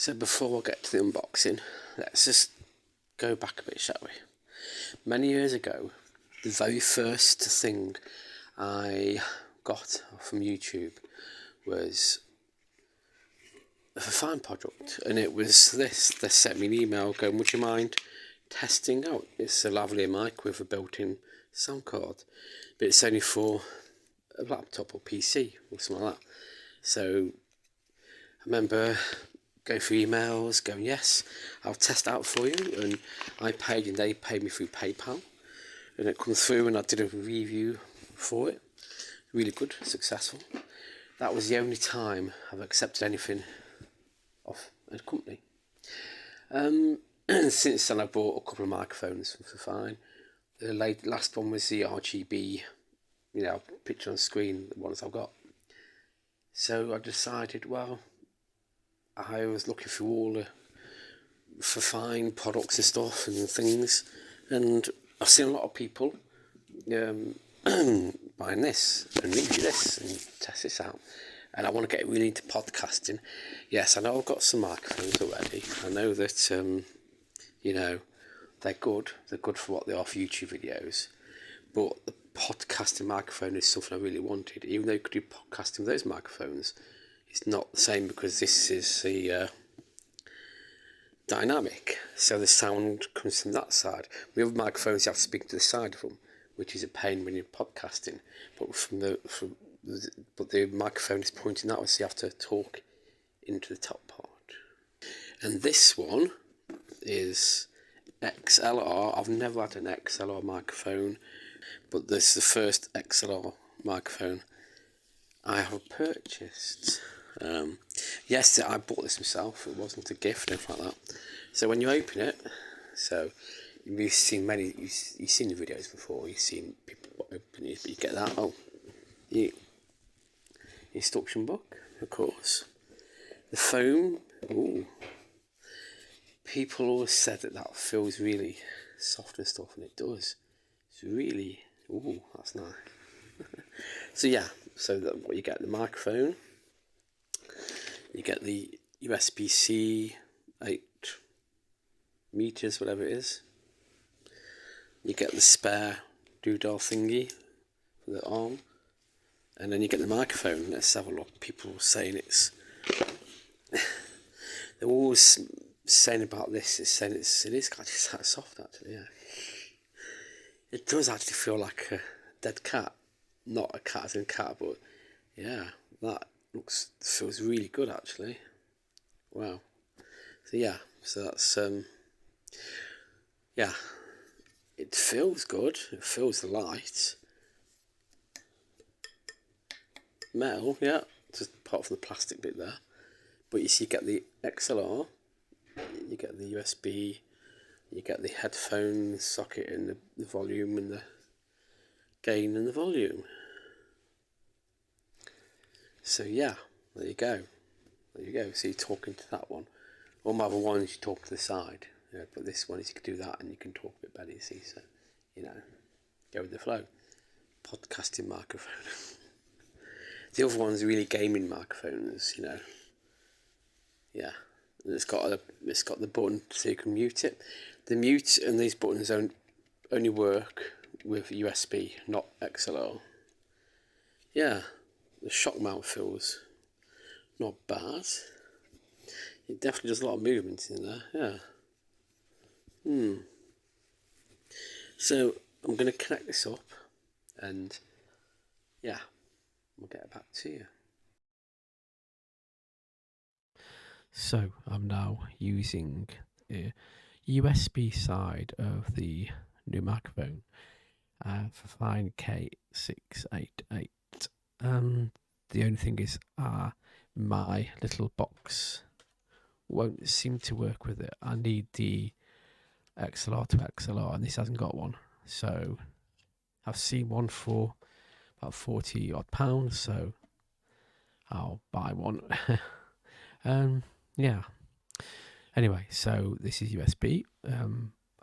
So before I get to the unboxing, let's just go back a bit, shall we? Many years ago, the very first thing I got from YouTube was a Fifine product, and it was this. They sent me an email going, would you mind testing out this lavalier mic with a built-in sound card, but it's only for a laptop or PC or something like that. So I remember going through emails, going, yes, I'll test out for you, and I paid, and they paid me through PayPal, and it come through, and I did a review for it. Really good, successful. That was the only time I've accepted anything off a company. Since then, I bought a couple of microphones from Fifine. The last one was the RGB, picture on screen, the ones I've got. So I decided, well, I was looking through all the Fifine products and stuff and things, and I've seen a lot of people buying this and review this and test this out, and I want to get really into podcasting. Yes, I know I've got some microphones already. I know that they're good for what they are for YouTube videos, but the podcasting microphone is something I really wanted. Even though you could do podcasting with those microphones, it's not the same because this is the dynamic, so the sound comes from that side. With other microphones, you have to speak to the side of them, which is a pain when you're podcasting. But the microphone is pointing that way, so you have to talk into the top part. And this one is XLR. I've never had an XLR microphone, but this is the first XLR microphone I have purchased. Yes, I bought this myself. It wasn't a gift or anything like that. So when you open it, so you've seen you've seen the videos before. You've seen people open it, but you get that. Oh, the instruction book, of course. The foam. Ooh. People always said that feels really soft and stuff, and it does. It's really, that's nice. So yeah, what you get, the microphone, you get the USB-C 8 meters, whatever it is. You get the spare doodah thingy for the arm, and then you get the microphone. Let's have a look. People saying they're always saying about this, it is quite soft actually, yeah. It does actually feel like a dead cat. Not a cat as in cat, but yeah, that feels really good actually. Wow. So yeah, that's yeah, it feels good, it feels light. Metal, yeah, just apart from the plastic bit there. But you see, you get the XLR, you get the USB, you get the headphone socket and the volume and the gain and the volume. So yeah, there you go. So you're talking to that one. All my other ones you talk to the side, but this one is you can do that and you can talk a bit better, you see. So, go with the flow. Podcasting microphone. The other one's really gaming microphones, Yeah. And it's got the button so you can mute it. The mute and these buttons only work with USB, not XLR. Yeah, the shock mount feels not bad. It definitely does a lot of movement in there. Yeah. So I'm going to connect this up, and yeah, we'll get it back to you. So I'm now using a USB side of the new microphone, Fifine K688. The only thing is, my little box won't seem to work with it. I need the XLR to XLR, and this hasn't got one. So I've seen one for about £40 odd, so I'll buy one. Yeah. Anyway, so this is USB.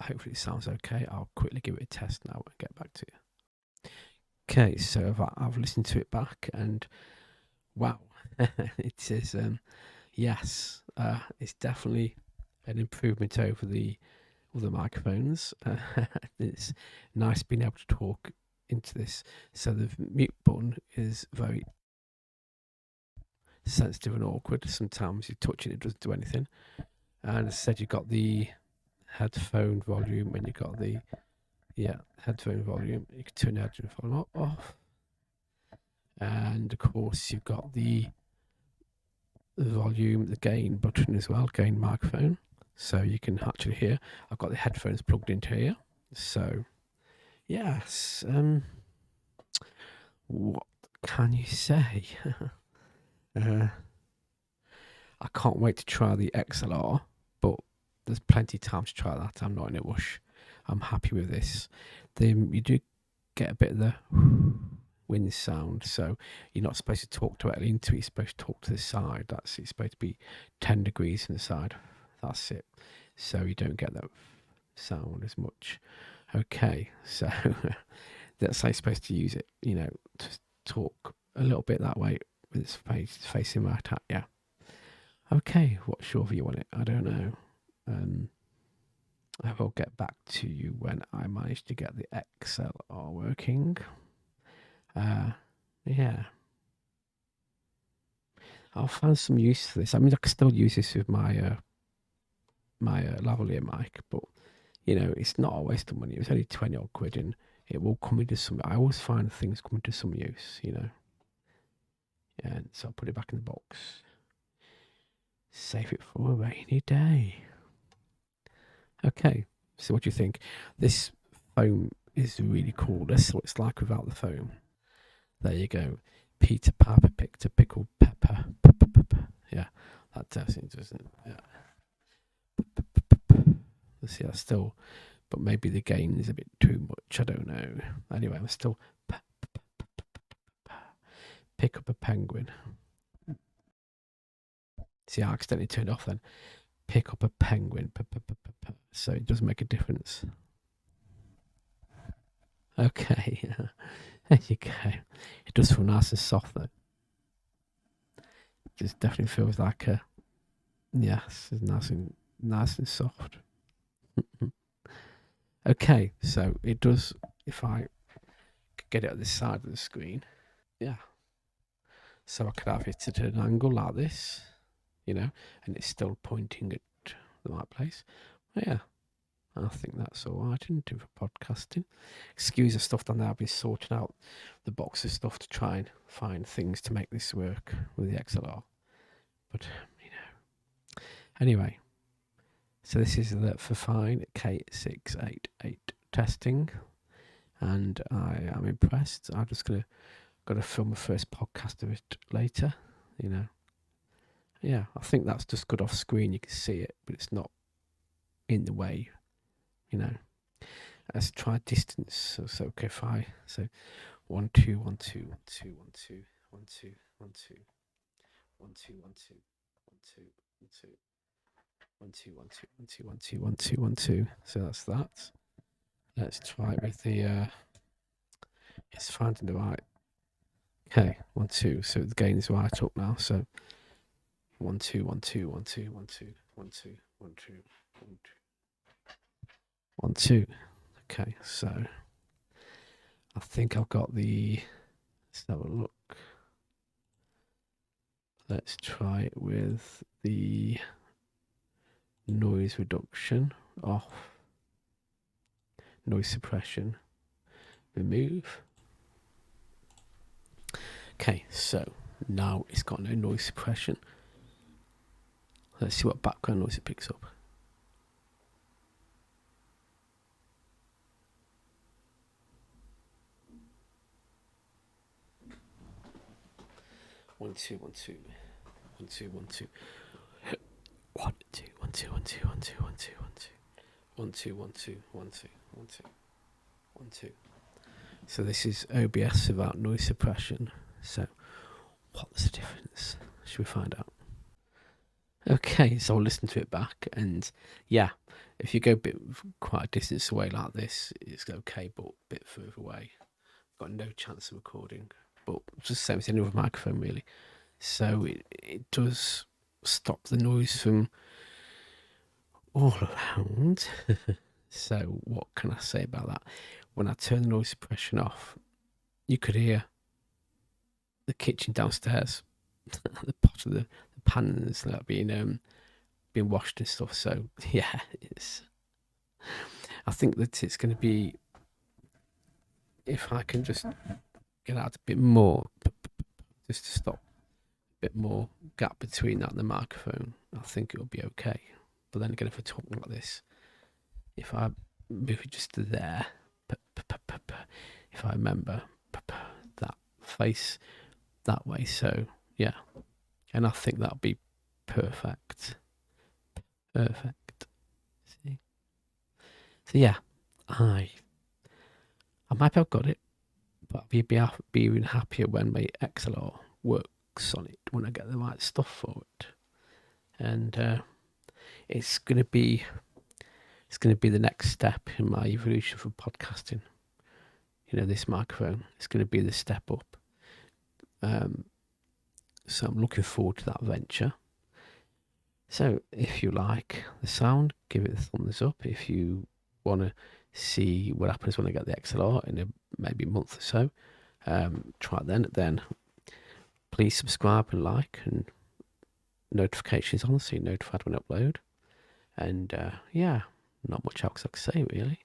Hopefully it sounds okay. I'll quickly give it a test now and get back to you. Okay, so I've listened to it back, and wow, it says yes, it's definitely an improvement over the other microphones. It's nice being able to talk into this. So the mute button is very sensitive and awkward. Sometimes you touch it, it doesn't do anything. And as I said, you've got the headphone volume and you've got the headphone volume. You can turn the headphone volume off. And of course, you've got the volume, the gain button as well, gain microphone. So you can actually hear. I've got the headphones plugged into here. So, yes. What can you say? I can't wait to try the XLR, but there's plenty of time to try that. I'm not in a rush. I'm happy with this. Then you do get a bit of the wind sound, so you're not supposed to talk directly into it. You're supposed to talk to the side. That's it's supposed to be 10 degrees from the side. That's it. So you don't get that sound as much. Okay, so that's how you're supposed to use it. To talk a little bit that way with its face facing right at you. Okay, what's your view on it? I don't know. I will get back to you when I manage to get the XLR working. Yeah. I'll find some use for this. I mean, I can still use this with my lavalier mic, but it's not a waste of money. It was only 20 odd quid, and it will come into some. I always find things come into some use, And so I'll put it back in the box. Save it for a rainy day. Okay, so what do you think? This foam is really cool. This is what it's like without the foam. There you go. Peter Piper picked a pickled pepper. Yeah, that doesn't, doesn't it? Yeah. Let's see, that's still, but maybe the gain is a bit too much. I don't know. Anyway, I'm still pick up a penguin. See, I accidentally turned off then. Pick up a penguin. So it does make a difference. Okay, there you go. It does feel nice and soft though. It just definitely feels like yes, it's nice and soft. Okay, so it does. If I could get it at this side of the screen, yeah. So I could have it at an angle like this, and it's still pointing at the right place. But yeah, I think that's all right, isn't it, for podcasting? Excuse the stuff down there. I've been sorting out the box of stuff to try and find things to make this work with the XLR. But, Anyway, so this is the Fifine K688 testing. And I am impressed. I'm just got to film the first podcast of it later, Yeah, I think that's just good off screen. You can see it, but it's not in the way, Let's try distance. So okay, so 1 2 1 2 1 2 1 2 1 2 1 2 1 2 1 2 1 2 1 2 1 2 1 2 1 2 1 2. So that's that. Let's try it with the it's finding the right. Okay, 1 2. So the gain is right up now. So 1 2 1 2 1 2 1 2 1 2 1 2 1 2 1 2. Okay, so I think I've got the. Let's have a look. Let's try it with the noise reduction off. Noise suppression. Remove. Okay, so now it's got no noise suppression. Let's see what background noise it picks up. One two one two 1 2 1 2 1 2 1 2 1 2 1 2 1 2 1 2 1 2 1 2 1 2 1 2 1 2. So this is OBS without noise suppression. So what's the difference? Should we find out? Okay, so I'll listen to it back, and yeah, if you go quite a distance away like this, it's okay, but a bit further away, got no chance of recording. But just the same as any other microphone, really. So it does stop the noise from all around. So what can I say about that? When I turn the noise suppression off, you could hear the kitchen downstairs, the pot of the pans that being washed and stuff. So yeah, I think that it's going to be, if I can just get out a bit more, just to stop a bit more gap between that and the microphone, I think it'll be okay. But then again, if we're talking like this, if I move it just to there, if I remember that face that way, so yeah, and I think that'll be perfect. See, so yeah, I might have got it, but I'll be even happier when my XLR works on it, when I get the right stuff for it, and it's gonna be the next step in my evolution for podcasting. You know, this microphone is going to be the step up. So I'm looking forward to that venture. So if you like the sound, give it a thumbs up. If you want to see what happens when I get the XLR in maybe a month or so, try it then. Please subscribe and like, and notifications on so you're notified when I upload. And yeah, not much else I can say really,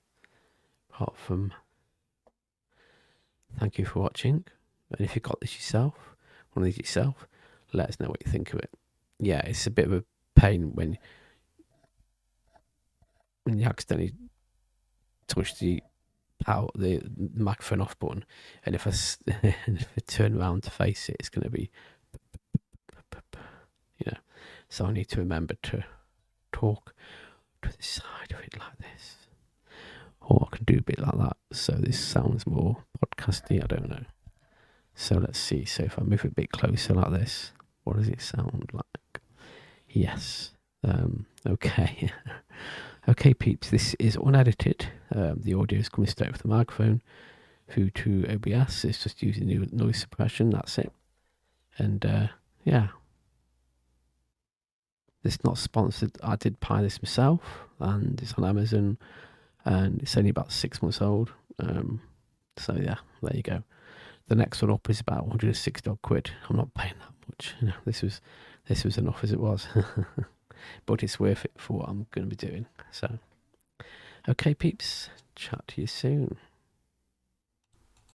apart from thank you for watching. And if you got this yourself, one of these yourself, let us know what you think of it. Yeah, it's a bit of a pain when you accidentally touch the microphone off button, and if I turn around to face it, it's going to be, you know. So I need to remember to talk to the side of it like this, or I can do a bit like that, so this sounds more podcasty. I don't know. So let's see. So if I move it a bit closer like this, what does it sound like? Yes. Okay. Okay, peeps. This is unedited. The audio is coming straight from the microphone through to OBS. It's just using noise suppression. That's it. And yeah. It's not sponsored. I did buy this myself, and it's on Amazon, and it's only about 6 months old. So yeah, there you go. The next one up is about 160 odd quid. I'm not paying that much. You know, this was enough as it was, but it's worth it for what I'm going to be doing. So, okay, peeps, chat to you soon.